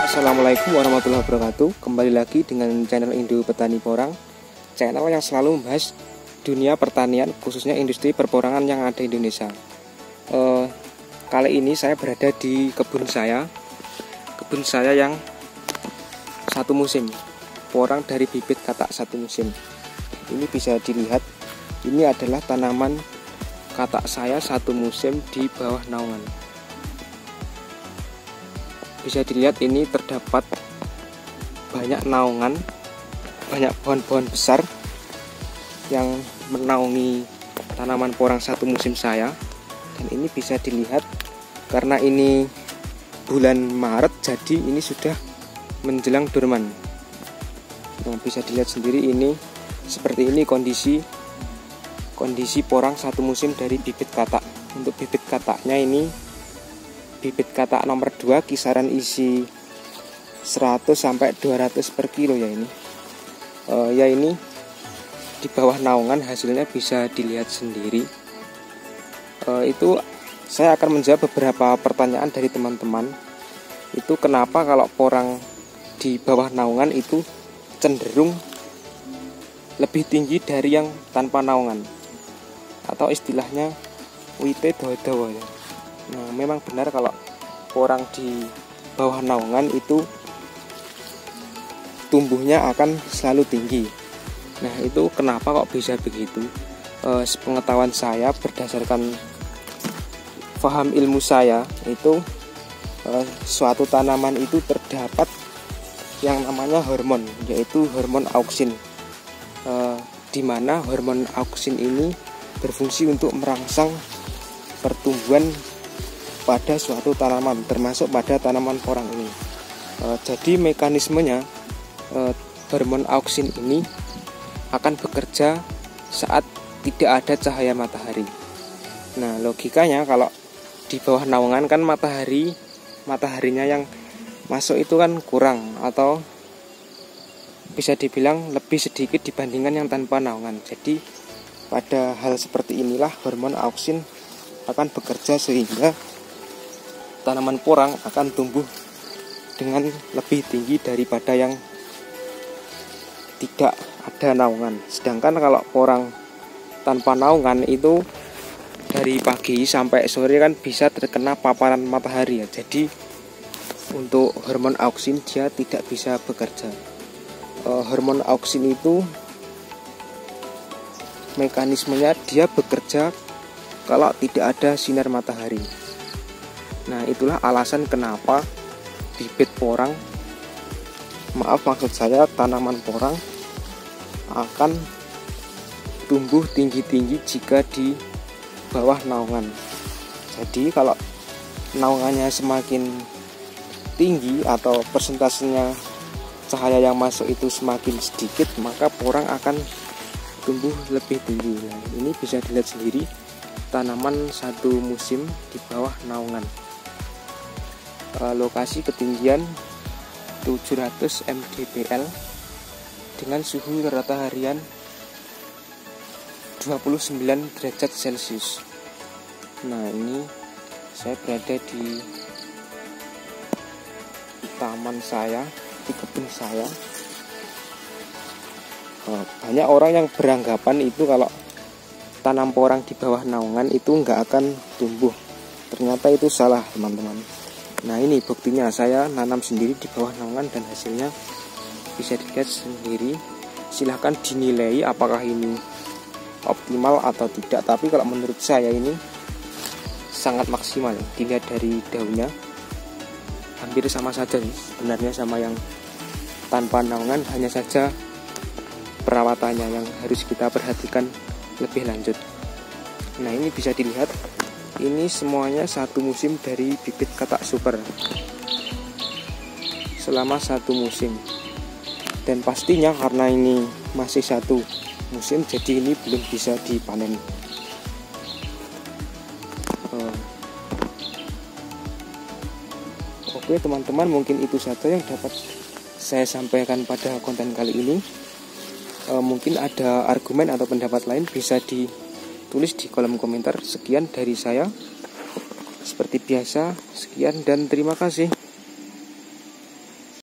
Assalamualaikum warahmatullahi wabarakatuh. Kembali lagi dengan channel Indo Petani Porang, channel yang selalu membahas dunia pertanian, khususnya industri perporangan yang ada di Indonesia. Kali ini saya berada di kebun saya yang satu musim, porang dari bibit katak satu musim. Ini bisa dilihat, ini adalah tanaman katak saya satu musim di bawah naungan. Bisa dilihat ini terdapat banyak naungan, banyak pohon-pohon besar yang menaungi tanaman porang satu musim saya. Dan ini bisa dilihat karena ini bulan Maret, jadi ini sudah menjelang dorman. Nah, bisa dilihat sendiri ini seperti ini kondisi porang satu musim dari bibit katak. Untuk bibit kataknya ini bibit katak nomor 2 kisaran isi 100 sampai 200 per kilo ya ini. Ini di bawah naungan hasilnya bisa dilihat sendiri. Itu saya akan menjawab beberapa pertanyaan dari teman-teman. Itu kenapa kalau porang di bawah naungan itu cenderung lebih tinggi dari yang tanpa naungan, atau istilahnya wite dawa-dawa ya. Nah, memang benar kalau porang di bawah naungan itu tumbuhnya akan selalu tinggi. Nah, itu kenapa kok bisa begitu? Sepengetahuan saya, berdasarkan paham ilmu saya, itu suatu tanaman itu terdapat yang namanya hormon, yaitu hormon auksin, di mana hormon auksin ini berfungsi untuk merangsang pertumbuhan pada suatu tanaman, termasuk pada tanaman porang ini. Jadi mekanismenya, hormon auksin ini akan bekerja saat tidak ada cahaya matahari. Nah, logikanya kalau di bawah naungan kan mataharinya yang masuk itu kan kurang, atau bisa dibilang lebih sedikit dibandingkan yang tanpa naungan. Jadi pada hal seperti inilah hormon auksin akan bekerja sehingga tanaman porang akan tumbuh dengan lebih tinggi daripada yang tidak ada naungan. Sedangkan kalau porang tanpa naungan itu dari pagi sampai sore kan bisa terkena paparan matahari ya. Jadi untuk hormon auksin dia tidak bisa bekerja. Hormon auksin itu mekanismenya dia bekerja kalau tidak ada sinar matahari. Nah, itulah alasan kenapa tanaman porang akan tumbuh tinggi-tinggi jika di bawah naungan. Jadi kalau naungannya semakin tinggi atau persentasenya cahaya yang masuk itu semakin sedikit, maka porang akan tumbuh lebih tinggi. Nah, ini bisa dilihat sendiri tanaman satu musim di bawah naungan. Lokasi ketinggian 700 mdpl dengan suhu rata harian 29 derajat Celcius. Nah, ini saya berada di taman saya, di kebun saya. Banyak orang yang beranggapan itu kalau tanam porang di bawah naungan itu nggak akan tumbuh. Ternyata itu salah, teman-teman. Nah, ini buktinya, saya nanam sendiri di bawah naungan dan hasilnya bisa dilihat sendiri. Silahkan dinilai apakah ini optimal atau tidak. Tapi kalau menurut saya ini sangat maksimal. Dilihat dari daunnya hampir sama saja sebenarnya sama yang tanpa naungan, hanya saja perawatannya yang harus kita perhatikan lebih lanjut. Nah, ini bisa dilihat, ini semuanya satu musim dari bibit katak super selama satu musim. Dan pastinya karena ini masih satu musim, jadi ini belum bisa dipanen. Oke teman-teman, mungkin itu saja yang dapat saya sampaikan pada konten kali ini. Mungkin ada argumen atau pendapat lain bisa ditulis di kolom komentar. Sekian dari saya. Seperti biasa, sekian dan terima kasih.